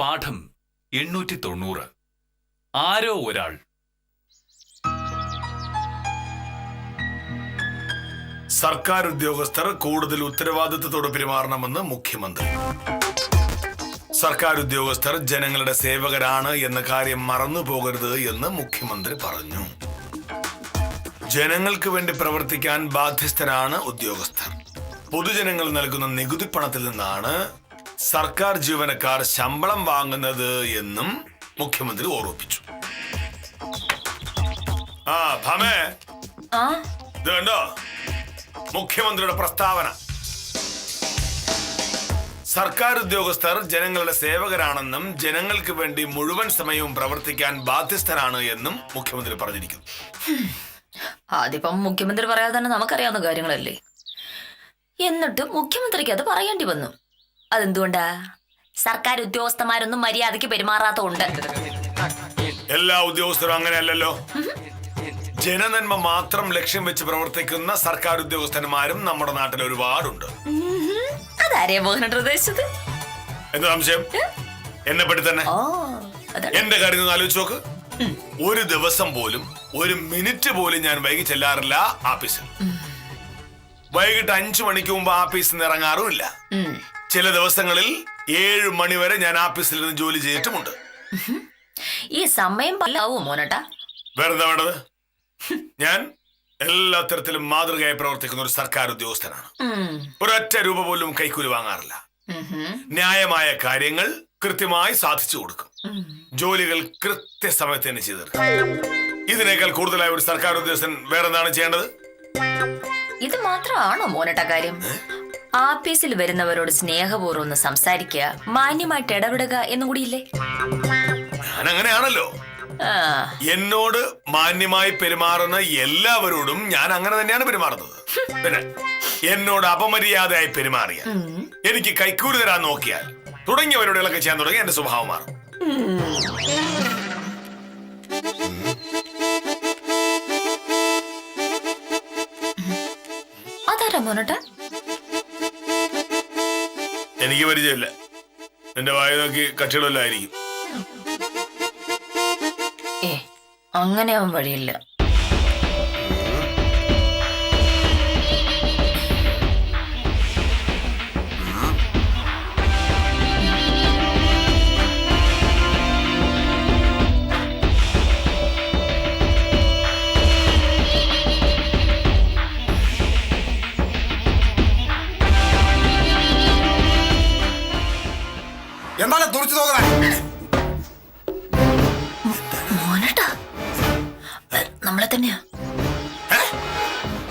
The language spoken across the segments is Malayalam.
പാഠം 890. ആരോ ഒരാൾ. സർക്കാർ ഉദ്യോഗസ്ഥർ കൂടുതൽ ഉത്തരവാദിത്തത്തോടെ പെരുമാറണമെന്ന് മുഖ്യമന്ത്രി. സർക്കാർ ഉദ്യോഗസ്ഥർ ജനങ്ങളുടെ സേവകരാണ് എന്ന കാര്യം മറന്നു പോകരുത് എന്ന് മുഖ്യമന്ത്രി പറഞ്ഞു. ജനങ്ങൾക്ക് വേണ്ടി പ്രവർത്തിക്കാൻ ബാധ്യസ്ഥരാണ് ഉദ്യോഗസ്ഥർ. പൊതുജനങ്ങൾ നൽകുന്ന നികുതി പണത്തിൽ നിന്നാണ് സർക്കാർ ജീവനക്കാർ ശമ്പളം വാങ്ങുന്നത് എന്നും മുഖ്യമന്ത്രി ഓർമ്മിപ്പിച്ചു. ഭാമേ, ഇത് കണ്ടോ മുഖ്യമന്ത്രിയുടെ പ്രസ്താവന? സർക്കാർ ഉദ്യോഗസ്ഥർ ജനങ്ങളുടെ സേവകരാണെന്നും ജനങ്ങൾക്ക് വേണ്ടി മുഴുവൻ സമയവും പ്രവർത്തിക്കാൻ ബാധ്യസ്ഥരാണ് എന്നും മുഖ്യമന്ത്രി പറഞ്ഞിരിക്കുന്നു. അതിപ്പം മുഖ്യമന്ത്രി പറയാതെ തന്നെ നമുക്കറിയാവുന്ന കാര്യങ്ങളല്ലേ. എന്നിട്ട് മുഖ്യമന്ത്രിക്ക് അത് പറയേണ്ടി വന്നു. അതെന്തുകൊണ്ടാ? സർക്കാർ ഉദ്യോഗസ്ഥന്മാരൊന്നും മര്യാദയ്ക്ക് പെരുമാറാത്തതുകൊണ്ട്. എല്ലാ ഉദ്യോഗസ്ഥരും അങ്ങനെയല്ലല്ലോ. ജനനന്മ മാത്രം ലക്ഷ്യം വെച്ച് പ്രവർത്തിക്കുന്ന സർക്കാർ ഉദ്യോഗസ്ഥന്മാരും നമ്മുടെ നാട്ടിൽ ഒരുപാടുണ്ട്. അതാരെയാ മോഹനൻ ഉദ്ദേശിച്ചത്? എന്ത് സംശയം? എന്നെ പറ്റി തന്നെ. എന്റെ കാര്യം ആലോചിച്ച് നോക്ക്. ഒരു ദിവസം പോലും ഒരു മിനിറ്റ് പോലും ഞാൻ വൈകി ചെല്ലാറില്ല ആഫീസിൽ. വൈകിട്ട് 5 മണിക്ക് മുമ്പ് ആഫീസിൽ നിന്ന് ഇറങ്ങാറുമില്ല. ചില ദിവസങ്ങളിൽ 7 മണി വരെ ഞാൻ ആഫീസിൽ നിന്ന് ജോലി ചെയ്തിട്ടുമുണ്ട്. ഈ സമയം മോനട്ടാ വേറെന്താ വേണ്ടത്? ഞാൻ എല്ലാ തരത്തിലും മാതൃകയായി പ്രവർത്തിക്കുന്ന ഒരു സർക്കാർ ഉദ്യോഗസ്ഥനാണ്. ഒരൊറ്റ രൂപ പോലും കൈക്കൂലി വാങ്ങാറില്ല. ന്യായമായ കാര്യങ്ങൾ കൃത്യമായി സാധിച്ചു കൊടുക്കും. ജോലികൾ കൃത്യസമയത്ത് തന്നെ ചെയ്തു തീർക്കും. ഇതിനേക്കാൾ കൂടുതലായ ഒരു സർക്കാർ ഉദ്യോഗസ്ഥൻ വേറെന്താണ് ചെയ്യേണ്ടത്? ഇത് മാത്രമാണോ മോനട്ട കാര്യം? ആഫീസിൽ വരുന്നവരോട് സ്നേഹപൂർവ്വം ഒന്ന് സംസാരിക്കുക, മാന്യമായിട്ട് ഇടപെടുക എന്നും കൂടിയില്ലേ? ഞാൻ അങ്ങനെയാണല്ലോ. എന്നോട് മാന്യമായി പെരുമാറുന്ന എല്ലാവരോടും ഞാൻ അങ്ങനെ തന്നെയാണ് പെരുമാറുന്നത്. പിന്നെ എന്നോട് അപമര്യാദയായി പെരുമാറിയ, എനിക്ക് കൈക്കൂലി തരാൻ നോക്കിയാൽ തുടങ്ങിയവരോടൊക്കെ ചെയ്യാൻ തുടങ്ങി എന്റെ സ്വഭാവം മാറും. അതാരാ മോനട്ട? എനിക്ക് പരിചയമില്ല. എന്റെ വായ നോക്കി കക്ഷികളല്ലായിരിക്കും. അങ്ങനെ ആവാൻ വഴിയില്ല. എന്താണ് തുറച്ചു നോക്കുന്നത്? നമ്മളെ തന്നെയാ.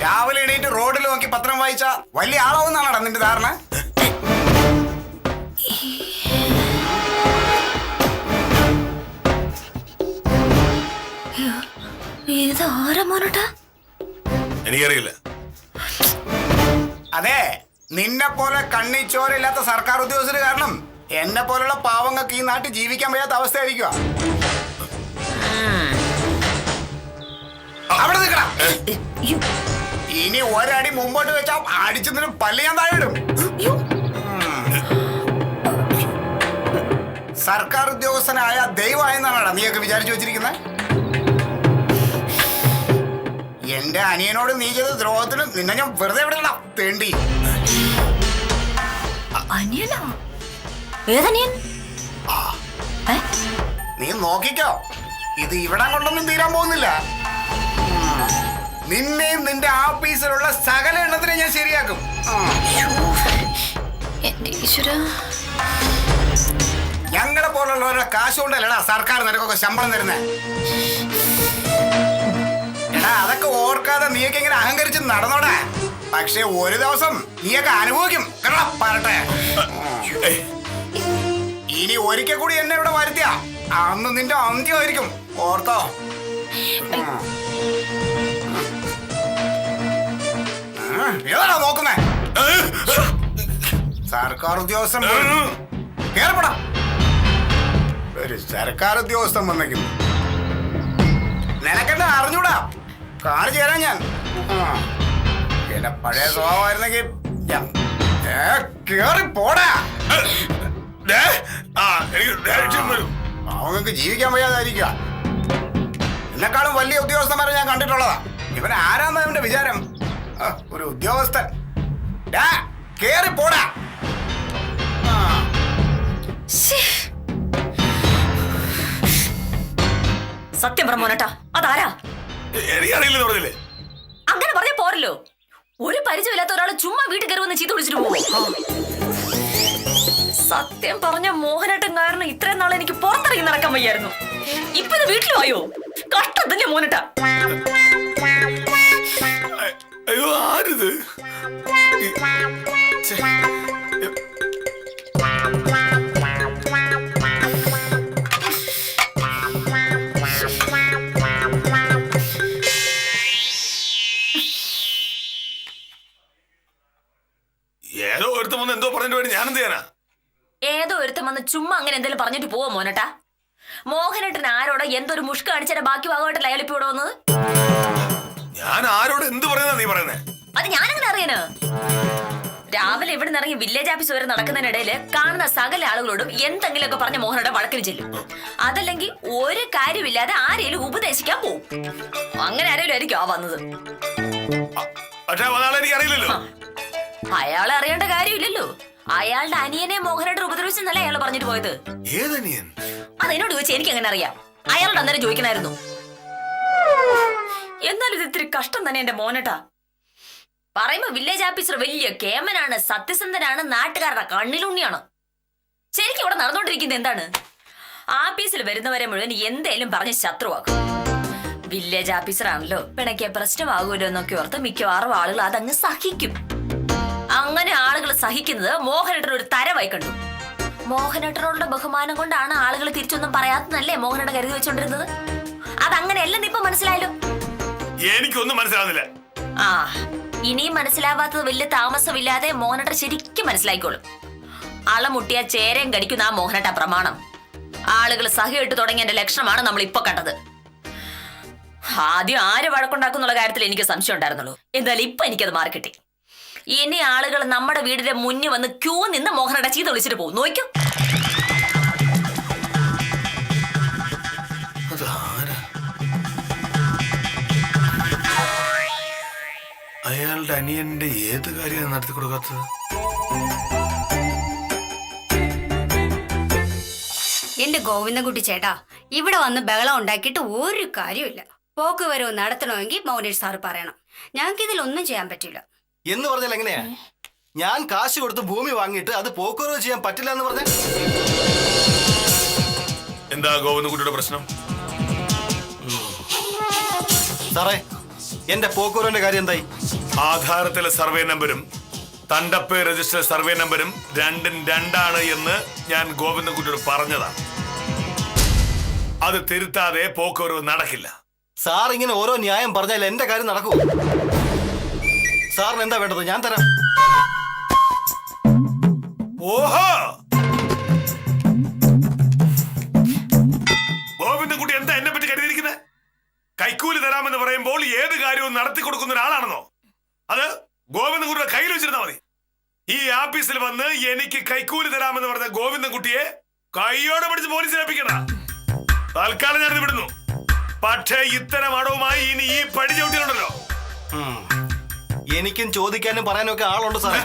രാവിലെ എണീറ്റ് റോഡിൽ നോക്കി പത്രം വായിച്ച വലിയ ആളാവുന്നാണോ നിന്റെ ധാരണ? എനിക്കറിയില്ല. അതെ, നിന്നെ പോലെ കണ്ണിച്ചോരില്ലാത്ത സർക്കാർ ഉദ്യോഗസ്ഥര് കാരണം എന്നെ പോലുള്ള പാവങ്ങൾക്ക് ഈ നാട്ടിൽ ജീവിക്കാൻ വയ്യാത്ത അവസ്ഥയായിരിക്കുക. അവിടെ നിൽക്കണം. ഇനി ഒരടി മുമ്പോട്ട് വെച്ചാ അടിച്ചതിന് പല്ല് ഞാൻ താഴെ ഇടും. സർക്കാർ ഉദ്യോഗസ്ഥനായ ദൈവമായെന്നാണ് നീയൊക്കെ വിചാരിച്ചു വെച്ചിരിക്കുന്നത്. എന്റെ അനിയനോട് നീ ചെയ്ത ദ്രോഹത്തിന് നിന്നെ ഞാൻ വെറുതെ വിടണം തേണ്ടി. നീ നോക്കിക്കോ, ഇത് ഇവിടെ കൊണ്ടൊന്നും തീരാൻ പോകുന്നില്ല. നിന്നെയും നിന്റെ ആഫീസിലുള്ള സകല എണ്ണത്തിനെ ഞാൻ ശരിയാക്കും. ഞങ്ങളെ പോലുള്ളവരുടെ കാശ് കൊണ്ടല്ലടാ സർക്കാർ നിനക്കൊക്കെ ശമ്പളം തരുന്നേ. എടാ, അതൊക്കെ ഓർക്കാതെ നീയൊക്കെ ഇങ്ങനെ അഹങ്കരിച്ച് നടന്നോടാ. പക്ഷെ ഒരു ദിവസം നീയൊക്കെ അനുഭവിക്കും. പറട്ടെ, ഇനി ഒരിക്കൽ കൂടി എന്നെ ഇവിടെ വരുത്തിയ അന്ന് നിന്റെ അന്ത്യമായിരിക്കും. ഓർത്തോ? ഏതാണോ നോക്കുന്നേ? സർക്കാർ ഉദ്യോഗസ്ഥൻ കേൾപ്പടാ. ഒരു സർക്കാർ ഉദ്യോഗസ്ഥൻ വന്നേക്കുന്നു. നിനക്കെന്നെ അറിഞ്ഞൂടാ. കാണിച്ചു തരാം ഞാൻ. എന്റെ പഴയ സ്വഭാവമായിരുന്നെങ്കിൽ കേറി പോടാ. മോങ്ങൾക്ക് ജീവിക്കാൻ വയ്യാതായിരിക്കുക. എന്നെക്കാളും വലിയ ഉദ്യോഗസ്ഥന്മാരെ ഞാൻ കണ്ടിട്ടുള്ളതാ. ഇവൻ ആരാന്നാ ഇവന്റെ വിചാരം? ഒരു ഉദ്യോഗസ്ഥൻ. കേറി പോടാ. സത്യം പറ മോനട്ടാ, അതാരാ? എനിക്കറിയില്ലെന്ന് പറഞ്ഞില്ലേ? അങ്ങനെ പറഞ്ഞ പോരല്ലോ. ഒരു പരിചയമില്ലാത്ത ഒരാള് ചുമ്മാ വീട്ടിൽ കയറി വന്ന് ചീത്ത വിളിച്ചിട്ട് പോകും. സത്യം പറഞ്ഞ മോഹനേട്ടൻ കാരണം ഇത്രയും നാളെ എനിക്ക് പുറത്തിറങ്ങി നടക്കാൻ വയ്യായിരുന്നു. ഇപ്പൊ ഇത് വീട്ടിലുമായോ? കഷ്ടം തന്നെ മോനട്ടാ. അയ്യോ, ആരിത്? ഏതോ ഒരുത്തം വന്ന് എന്തോ പറഞ്ഞിട്ട് വേണ്ടി ഞാൻ എന്ത് ചെയ്യാനാ? ഏതോ ഒരുത്തം വന്ന് ചുമ്മാ അങ്ങനെ എന്തെങ്കിലും പറഞ്ഞിട്ട് പോവാ മോനട്ടാ? മോഹനേട്ടൻ ആരോടെ എന്തൊരു മുഷ്ക കാണിച്ചാൽ ബാക്കി ഭാഗമായിട്ടല്ല അയാൾ ഇപ്പൊ ഇവിടെ വന്നത്? ഞാൻ ആരോട് എന്ത് പറയുന്ന നീ പറയുന്നേ? അത് ഞാനെങ്ങനെ അറിയാന്? രാവിലെ ഇവിടെ നിന്ന് ഇറങ്ങി വില്ലേജ് ഓഫീസ് വരെ നടക്കുന്നതിനിടയിൽ കാണുന്ന സകല ആളുകളോടും എന്തെങ്കിലുമൊക്കെ പറഞ്ഞ മോഹനയുടെ വഴക്കിന് ചെല്ലും. അതല്ലെങ്കിൽ ഒരു കാര്യമില്ലാതെ ആരെയും ഉപദേശിക്കാൻ പോവും. അങ്ങനെ ആരെങ്കിലും ആയിരിക്കും ആ വന്നത്. പക്ഷെ എനിക്ക് അറിയില്ലല്ലോ. അയാളെ അറിയേണ്ട കാര്യമില്ലല്ലോ. അയാളുടെ അനിയനെ മോഹനയുടെ ഉപദ്രവിച്ചെന്നല്ലേ അയാൾ പറഞ്ഞിട്ട് പോയത്. ഏതനിയൻ? അതെന്നോട് ചോദിച്ചാൽ എനിക്ക് എങ്ങനെ അറിയാം? അയാളുടെ അന്നേരം ചോദിക്കണായിരുന്നു. എന്നാലും ഇത് ഇത്തിരി കഷ്ടം തന്നെ എന്റെ മോനട്ടാ. പറയുമ്പോ വില്ലേജ് ഓഫീസർ വലിയ കേമനാണ്, സത്യസന്ധനാണ്, നാട്ടുകാരുടെ കണ്ണിലുണ്ണിയാണ്. ശരിക്കും ഇവിടെ നടന്നുകൊണ്ടിരിക്കുന്നത് എന്താണ്? ആഫീസിൽ വരുന്നവരെ മുഴുവൻ എന്തേലും പറഞ്ഞ് ശത്രുവാക്കും. വില്ലേജ് ഓഫീസറാണല്ലോ, പിണക്കിയ പ്രശ്നമാകുമല്ലോ എന്നൊക്കെ ഓർത്ത് മിക്കവാറും ആളുകൾ അതങ്ങ് സഹിക്കും. അങ്ങനെ ആളുകൾ സഹിക്കുന്നത് മോഹനേട്ടൻ ഒരു തരവായി കണ്ടു. മോഹനേട്ടനോടുള്ള ബഹുമാനം കൊണ്ടാണ് ആളുകൾ തിരിച്ചൊന്നും പറയാത്തന്നല്ലേ മോഹനേട്ടൻ കരുതി വെച്ചോണ്ടിരുന്നത്. അതങ്ങനെയല്ലെന്ന് ഇപ്പൊ മനസ്സിലായല്ലോ. എനിക്കൊന്നും മനസ്സിലാവുന്നില്ല. ആ, ഇനിയും മനസ്സിലാവാത്തത് വലിയ താമസമില്ലാതെ മോഹനേട്ടൻ ശരിക്കും മനസ്സിലായിക്കോളും. അളമുട്ടിയ ചേരയും കടിക്കുന്ന ആ മോഹനേട്ട പ്രമാണം ആളുകൾ സഹിയിട്ട് തുടങ്ങിയതിന്റെ ലക്ഷണമാണ് നമ്മൾ ഇപ്പൊ കണ്ടത്. ആദ്യം ആര് വഴക്കുണ്ടാക്കുന്നുള്ള കാര്യത്തിൽ എനിക്ക് സംശയം ഉണ്ടായിരുന്നുള്ളൂ. എന്തായാലും ഇപ്പൊ എനിക്കത് മാറിക്കിട്ടി. ഇനി ആളുകൾ നമ്മുടെ വീടിന്റെ മുന്നിൽ വന്ന് ക്യൂ നിന്ന് മോഹനയുടെ ചീത്ത വിളിച്ചിട്ട് പോകും. നോക്കൂ. അയാളുടെ അനിയന്റെ ഏത് കാര്യമാണ് നടത്തി കൊടുക്കാത്തത്? എന്റെ ഗോവിന്ദൻകുട്ടി ചേട്ടാ, ഇവിടെ വന്ന് ബഹളം ഉണ്ടാക്കിയിട്ട് ഒരു കാര്യമില്ല. പോക്കുവരവ് നടത്തണമെങ്കിൽ മോനേഷ് സാറ് പറയണം. ഞങ്ങൾക്ക് ഇതിലൊന്നും ചെയ്യാൻ പറ്റില്ല. എന്ന് പറഞ്ഞാൽ എങ്ങനെയാ? ഞാൻ കാശ് കൊടുത്ത് ഭൂമി വാങ്ങിയിട്ട് അത് പോക്കുവരവ് ചെയ്യാൻ പറ്റില്ല എന്ന് പറഞ്ഞ എന്താ ഗോവിന്ദൻകുട്ടിയുടെ പ്രശ്നം? സാറേ, എന്റെ പോക്കുവരവിന്റെ കാര്യം എന്തായി? ആധാരത്തിലെ സർവേ നമ്പരും തണ്ടപ്പ് രജിസ്റ്റർ സർവേ നമ്പരും രണ്ടും രണ്ടാണ് എന്ന് ഞാൻ ഗോവിന്ദൻകുട്ടിയോട് പറഞ്ഞതാണ്. അത് തിരുത്താതെ പോക്കുവരവ് നടക്കില്ല. സാർ ഇങ്ങനെ ഓരോ ന്യായം പറഞ്ഞാൽ എന്റെ കാര്യം നടക്കൂ. സാറിന് എന്താ വേണ്ടത്? ഞാൻ തരാം. ഓഹോ, ഗോവിന്ദൻകുട്ടി എന്താ എന്നെ പറ്റി കരുതിയിരിക്കുന്നത്? കൈക്കൂലി തരാമെന്ന് പറയുമ്പോൾ ഏത് കാര്യവും നടത്തി കൊടുക്കുന്ന ഒരാളാണെന്നോ? അത് ഗോവിന്ദൻകുട്ടിയുടെ കയ്യിൽ വെച്ചിരുന്നാ മതി. ഈ ആഫീസിൽ വന്ന് എനിക്ക് കൈക്കൂലി തരാമെന്ന് പറഞ്ഞ ഗോവിന്ദൻകുട്ടിയെ കൈയോടെ പിടിച്ച് പോലീസിൽ ഏൽപ്പിക്കണ. തൽക്കാലം ഞാനിത് വിടുന്നു. പക്ഷേ ഇത്തരം അടവുമായി ഇനി ഈ പടി ചവിട്ടിയുണ്ടല്ലോ. എനിക്കും ചോദിക്കാനും പറയാനും ഒക്കെ ആളുണ്ട് സാറേ.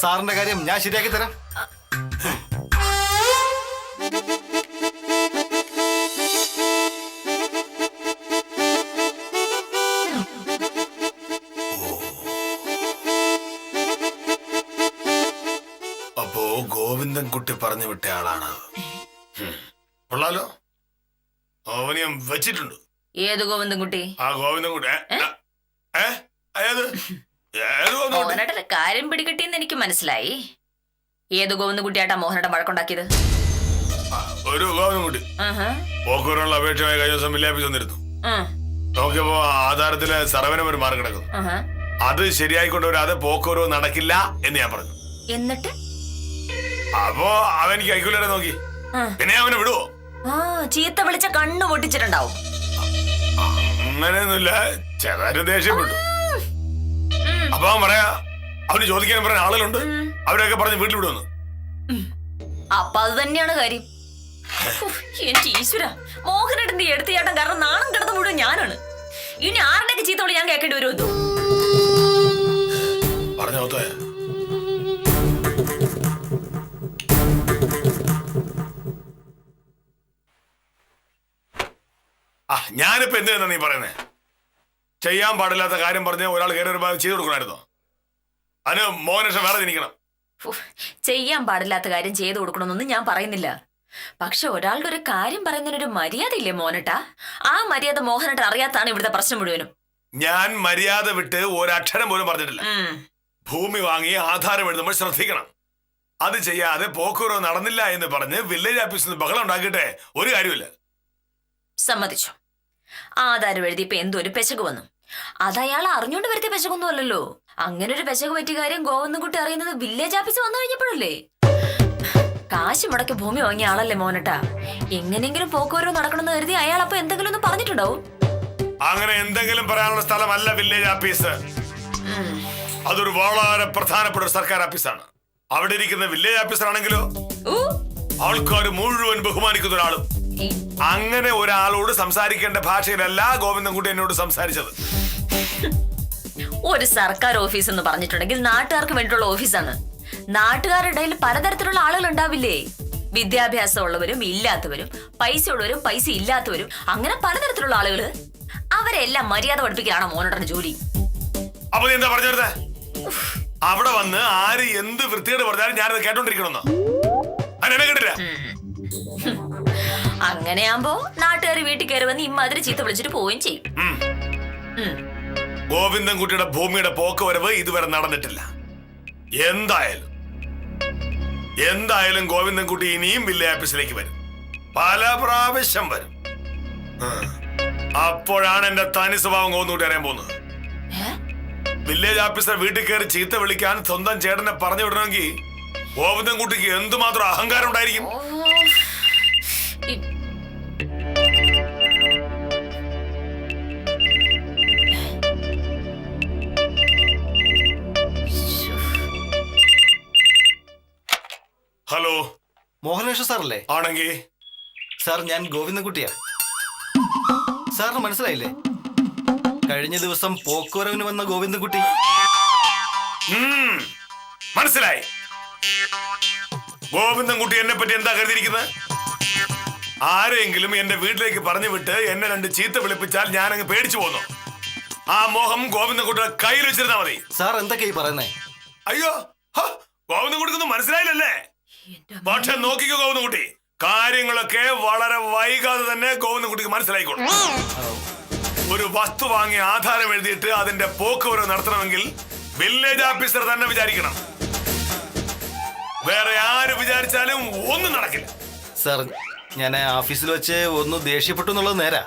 സാറിന്റെ കാര്യം ഞാൻ ശരിയാക്കി തരാം. അപ്പോ ഗോവിന്ദൻകുട്ടി പറഞ്ഞു വിട്ട ആളാണ്. കൊള്ളാലോ, അവനെയും വെച്ചിട്ടുണ്ട്. ഏത് ഗോവിന്ദൻകുട്ടി? ആ ഗോവിന്ദൻകുട്ടി മോഹനേട്ടന്റെ കാര്യം പിടികിട്ടിയെന്ന് എനിക്ക് മനസ്സിലായി. ഏത് ഗോവിന്ദൻകുട്ടിയായിട്ടാ മോഹനേട്ടൻ വഴക്കുണ്ടാക്കിയത്? ഒരു ഗോവിന്ദൻകുട്ടി പോക്കുവരവുള്ള അപേക്ഷമായി കഴിഞ്ഞ ദിവസം വില്ലേജ് വന്നിരുന്നു. നോക്കിയപ്പോ ആധാരത്തിലെ സർവേ നമ്പർ മാറി കിടക്കുന്നു. അത് ശരിയായിക്കൊണ്ടുവരാതെ പോക്കുവരവ് നടക്കില്ല എന്ന് ഞാൻ പറഞ്ഞു. എന്നിട്ട് അപ്പോ അവനിക്ക് കൈക്കൂലിയുടെ നോക്കി. പിന്നെ അവനെ വിടുവോ? ചീത്ത വിളിച്ച കണ്ണു പൊട്ടിച്ചിട്ടുണ്ടാവും. അങ്ങനെയൊന്നുമില്ല, ചെറുതായിട്ട് ദേഷ്യപ്പെട്ടു. അപ്പൊ അവൻ പറയാ അവന് ചോദിക്കാൻ പറയുന്ന ആളുകളുണ്ട്, അവരൊക്കെ പറഞ്ഞ് വീട്ടിൽ വിടുവന്നു. അപ്പൊ അത് തന്നെയാണ് കാര്യം. എന്റെ ഈശ്വര, മോഹനേട്ടന്റെ എടുത്തുചാട്ടം കാരണം നാണം കിടന്ന മുഴുവൻ ഞാനാണ്. ഇനി ആരുടെയൊക്കെ ചീത്തോളി ഞാൻ കേൾക്കേണ്ടി വരുമോ? പറഞ്ഞോ ഞാനിപ്പോ എന്ത് ചെയ്യുന്ന നീ പറയുന്നേ? ചെയ്യാൻ പാടില്ലാത്ത കാര്യം പറഞ്ഞ് ഒരാൾ കയറി ഒരു ചെയ്തു കൊടുക്കണമായിരുന്നോ? അതിന് മോഹനേഷൻ വേറെ ജനിക്കണം. ചെയ്യാൻ പാടില്ലാത്ത കാര്യം ചെയ്തു കൊടുക്കണമെന്നൊന്നും ഞാൻ പറയുന്നില്ല. പക്ഷെ ഒരാളുടെ ഒരു കാര്യം പറയുന്നതിനൊരു മര്യാദ ഇല്ലേ മോനട്ടാ? ആ മര്യാദ മോഹനട്ട അറിയാത്താണ് ഇവിടുത്തെ പ്രശ്നം മുഴുവനും. ഞാൻ മര്യാദ വിട്ട് ഒരക്ഷരം പോലും പറഞ്ഞിട്ടില്ല. ഭൂമി വാങ്ങി ആധാരം എഴുതുമ്പോൾ ശ്രദ്ധിക്കണം. അത് ചെയ്യാതെ പോക്കുവരവ് നടന്നില്ല എന്ന് പറഞ്ഞ് വില്ലേജ് ഓഫീസിൽ നിന്ന് ബഹളം ഉണ്ടാക്കിട്ടെ ഒരു കാര്യമില്ല. സമ്മതിച്ചു. ആധാരം എഴുതിയപ്പോ എന്തൊരു പെശക് വന്നു. അത് അയാൾ അറിഞ്ഞോണ്ട് വരുത്തിയ പെശകൊന്നും അല്ലല്ലോ. അങ്ങനെ ഒരു പെശക് പറ്റിയ കാര്യം ഗോവിന്ദൻകുട്ടി അറിയുന്നത് വില്ലേജ് ഓഫീസ് വന്നു കഴിഞ്ഞപ്പോഴല്ലേ. കാശ് മുടക്കി ഭൂമി വാങ്ങിയ ആളല്ലേ മോനട്ടാ. എങ്ങനെയെങ്കിലും പോക്കുവരവ് നടക്കണമെന്ന് കരുതി അയാൾ അപ്പൊ എന്തെങ്കിലും ഒന്ന് പറഞ്ഞിട്ടുണ്ടാവും. അങ്ങനെ എന്തെങ്കിലും പറയാനുള്ള സ്ഥലമല്ല വില്ലേജ് ഓഫീസ്. അതൊരു വളരെ പ്രധാനപ്പെട്ട ഒരു സർക്കാർ ഓഫീസാണ്. അവിടെ ഇരിക്കുന്ന വില്ലേജ് ഓഫീസർ ആണെങ്കിലോ ആൾക്കാർ മുഴുവൻ ബഹുമാനിക്കുന്ന ഒരാളും. അങ്ങനെ ഒരാളോട് സംസാരിക്കേണ്ട ഭാഷയിലല്ല ഗോവിന്ദൻകുട്ടി എന്നോട് സംസാരിച്ചത്. ഒരു സർക്കാർ ഓഫീസ് എന്ന് പറഞ്ഞിട്ടുണ്ടെങ്കിൽ നാട്ടുകാർക്ക് വേണ്ടിയിട്ടുള്ള ഓഫീസാണ്. നാട്ടുകാരുടെ ഇടയിൽ പലതരത്തിലുള്ള ആളുകൾ ഉണ്ടാവില്ലേ? വിദ്യാഭ്യാസം ഉള്ളവരും ഇല്ലാത്തവരും, പൈസ ഉള്ളവരും പൈസ ഇല്ലാത്തവരും, അങ്ങനെ പലതരത്തിലുള്ള ആളുകള്. അവരെല്ലാം മര്യാദ പഠിപ്പിക്കാനാണ് മോനോട്ടന്റെ ജോലി. അപ്പൊ നീ എന്താ പറഞ്ഞിരുന്നേ? അവിടെ വന്ന് ആര് എന്ത് വൃത്തിയോട് പറഞ്ഞാലും ഞാനത് കേട്ടോണ്ടിരിക്കണമെന്നോ? അതിനെ കേട്ടില്ല. അങ്ങനെയാകുമ്പോ നാട്ടുകാർ വീട്ടിൽ കയറി വന്ന് ഇമ്മാതിരി ചീത്ത വിളിച്ചിട്ട് പോവുകയും ചെയ്യും. ഗോവിന്ദൻകുട്ടിയുടെ ഭൂമിയുടെ പോക്കുവരവ് ഇതുവരെ നടന്നിട്ടില്ല. എന്തായാലും ഗോവിന്ദൻകുട്ടി ഇനിയും വില്ലേജ് ഓഫീസിലേക്ക് വരും. പല പ്രാവശ്യം വരും. അപ്പോഴാണ് എന്റെ തനി സ്വഭാവം ഗോവിന്ദൻകുട്ടി അറിയാൻ പോകുന്നത്. വില്ലേജ് ഓഫീസർ വീട്ടിൽ കയറി ചീത്ത വിളിക്കാൻ സ്വന്തം ചേട്ടനെ പറഞ്ഞു വിടണമെങ്കിൽ ഗോവിന്ദൻകുട്ടിക്ക് എന്തുമാത്രം അഹങ്കാരം ഉണ്ടായിരിക്കും. ഹലോ, മോഹനേഷ് സാറല്ലേ? ആണെങ്കിൽ സാർ, ഞാൻ ഗോവിന്ദൻകുട്ടിയാ. സാറിന് മനസ്സിലായില്ലേ? കഴിഞ്ഞ ദിവസം പോക്കുവരവിന് വന്ന ഗോവിന്ദൻകുട്ടി. മനസ്സിലായി. ഗോവിന്ദൻകുട്ടി എന്നെ പറ്റി എന്താ കരുതിയിരിക്കുന്നത്? ആരെങ്കിലും എന്റെ വീട്ടിലേക്ക് പറഞ്ഞു വിട്ട് എന്നെ രണ്ട് ചീത്ത വിളിപ്പിച്ചാൽ ഞാൻ അങ്ങ് പേടിച്ചു പോന്നു. ആ മോഹം ഗോവിന്ദൻകുട്ടിയുടെ കയ്യിൽ വെച്ചിരുന്നാ മതി. സാർ എന്തൊക്കെയാ പറയുന്നേ? അയ്യോ, ഗോവിന്ദൻകുട്ടിക്കൊന്നും മനസ്സിലായില്ലല്ലേ? പക്ഷെ നോക്കിക്കോ ഗോവിന്ദൻകുട്ടി, കാര്യങ്ങളൊക്കെ വളരെ വൈകാതെ തന്നെ ഗോവിന്ദൻകുട്ടിക്ക് മനസ്സിലായിക്കോളും. ഒരു വസ്തു വാങ്ങി ആധാരം എഴുതിയിട്ട് അതിന്റെ പോക്കുവരവ് നടത്തണമെങ്കിൽ വില്ലേജ് ഓഫീസർ തന്നെ വിചാരിക്കണം. വേറെ ആര് വിചാരിച്ചാലും ഒന്നും നടക്കില്ല. സാർ, ഞാൻ ഓഫീസിൽ വെച്ച് ഒന്ന് ദേഷ്യപ്പെട്ടു എന്നുള്ളത് നേരാ.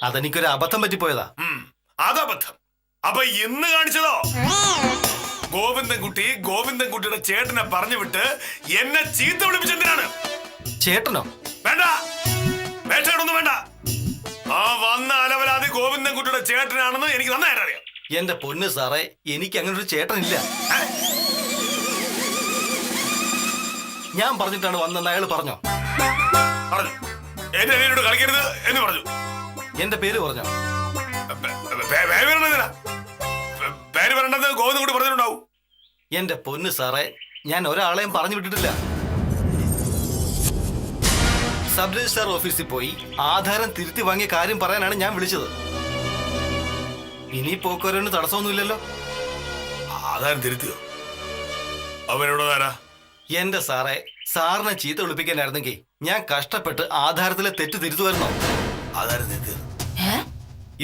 അതെനിക്കൊരു അബദ്ധം പറ്റിപ്പോയതാ. അതബദ്ധം. അപ്പൊ ഇന്ന് കാണിച്ചതോ? ഗോവിന്ദൻകുട്ടിയുടെ ചേട്ടനെ പറഞ്ഞു വിട്ട് എന്നെ ചീത്ത വിളിപ്പിച്ചെന്തിനാണ്? ചേട്ടനോ? വേണ്ട, വേട്ടയൊന്നും വേണ്ട. ആ വന്ന അലവലാതി ഗോവിന്ദൻകുട്ടിയുടെ ചേട്ടനാണെന്ന് എനിക്ക് നന്നായിട്ട് അറിയാം. എന്റെ പൊന്ന് സാറേ, എനിക്ക് അങ്ങനെ ഒരു ചേട്ടനില്ല. ഞാൻ പറഞ്ഞിട്ടാണ് വന്നെന്ന് അയാൾ പറഞ്ഞോ? പറഞ്ഞു. എന്റെ അനിയനോട് കളിക്കരുത് എന്ന് പറഞ്ഞു. എന്റെ പേര് പറഞ്ഞോ? പേര് പറയണ്ടെന്ന് ഗോവിന്ദൻകുട്ടി പറഞ്ഞിട്ടുണ്ടാവും. എന്റെ പൊന്ന് സാറേ, ഞാൻ ഒരാളെയും പറഞ്ഞു വിട്ടിട്ടില്ല. സബ് രജിസ്ട്രാർ ഓഫീസിൽ പോയി ആധാരം തിരുത്തി വാങ്ങിയ കാര്യം പറയാനാണ് ഞാൻ വിളിച്ചത്. ഇനി പോക്കുവരവിന് തടസ്സമൊന്നുമില്ലല്ലോ. ആധാരം തിരുത്തിയോ? അവനോടാരാ? എന്റെ സാറേ, സാറിനെ ചീത്ത വിളിപ്പിക്കാനായിരുന്നെങ്കിൽ ഞാൻ കഷ്ടപ്പെട്ട് ആധാരത്തിലെ തെറ്റ് തിരുത്തുമായിരുന്നോ? ആധാരം തിരുത്തിയോ?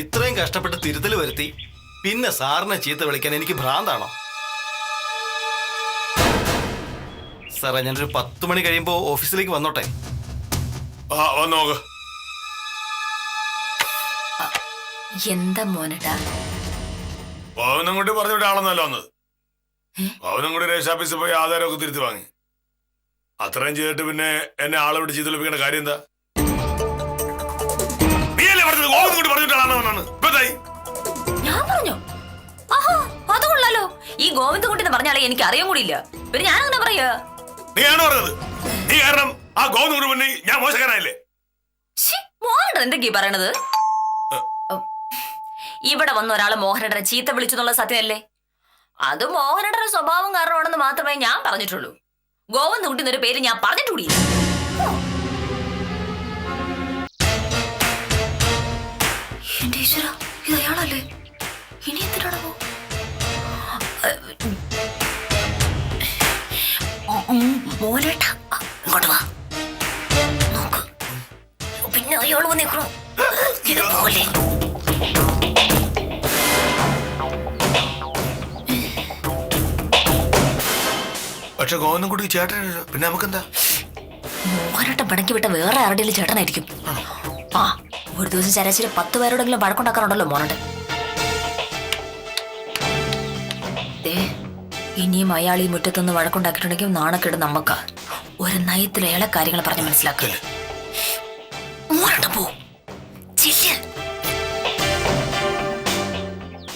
ഇത്രയും കഷ്ടപ്പെട്ട് തിരുത്തൽ വരുത്തി പിന്നെ സാറിനെ ചീത്ത വിളിക്കാൻ എനിക്ക് ഭ്രാന്താണോ? സാറേ, ഞാനൊരു 10 മണി കഴിയുമ്പോ ഓഫീസിലേക്ക് വന്നോട്ടെ? വന്നോക്ക്. എന്താ മോനട്ടാ? ഗോവിന്ദൻകുട്ടി പറഞ്ഞു വിട്ടാണെന്നല്ലോ വന്നത്. ഗോവിന്ദൻകുട്ടി രജിസ്റ്റർ ഓഫീസിൽ പോയി ആധാരമൊക്കെ തിരുത്തി വാങ്ങി. അത്രയും ചെയ്തിട്ട് പിന്നെ എന്നെ ആളെ വിട്ട് ചീത്ത വിളിപ്പിക്കേണ്ട കാര്യം എന്താ? നീയല്ലേ പറഞ്ഞത് ഗോവിന്ദൻകുട്ടി പറഞ്ഞിട്ടാണെന്ന്? ഞാൻ പറഞ്ഞോ? ആഹാ, അത് കൊള്ളാലോ. ഈ ഗോവിന്ദൻകുട്ടി എന്ന് പറഞ്ഞാലേ എനിക്ക് അറിയാൻ കൂടിയില്ല. പിന്നെ ഞാൻ അങ്ങനെ പറയാ? നീയാണ് പറഞ്ഞത്. നീ കാരണം ആ ഗോവിന്ദ മുന്നിൽ ഞാൻ മോശക്കാരനായില്ലേ? ശ്ശി, മോഹനേട്ടൻ എന്തൊക്കെയാ പറയണത്? ഇവിടെ വന്ന ഒരാളെ മോഹനേട്ടനെ ചീത്ത വിളിച്ചു എന്നുള്ള സത്യമല്ലേ? അത് മോഹനേട്ടന്റെ സ്വഭാവം കാരണമാണെന്ന് മാത്രമേ ഞാൻ പറഞ്ഞിട്ടുള്ളൂ. ഗോവിന്ദൻകുട്ടി എന്നൊരു പേര് ഞാൻ പറഞ്ഞിട്ടുകൂടി. എന്റെ ഈശ്വര, ഇത് അയാളല്ലേ? ഇനി എന്തിനാണോ മോനേട്ടാ, ഇങ്ങോട്ട് വാ. നോക്ക്, പിന്നെ അയാൾ വന്നേക്കണോ? ഇതുപോലെ പക്ഷെ ഗോവിന്ദൻ കുട്ടി ചേട്ടനല്ലോ, പിന്നെ നമുക്കെന്താ? മോഹനേട്ടൻ പിണക്കി വിട്ട വേറെ ആരുടെയും ചേട്ടനായിരിക്കും. ആ, ഒരു ദിവസം ശരാശരി 10 പേരോടെങ്കിലും വഴക്കുണ്ടാക്കാറുണ്ടല്ലോ മോനേട്ടൻ. ഇനിയും അയാൾ ഈ മുറ്റത്തൊന്ന് വഴക്കുണ്ടാക്കിയിട്ടുണ്ടെങ്കിൽ നാണക്കേട് നമ്മക്കാ. ഒരു നയത്തിൽ അയാളെ കാര്യങ്ങൾ പറഞ്ഞ് മനസ്സിലാക്കല്ലേ. മോനേട്ടൻ പോ.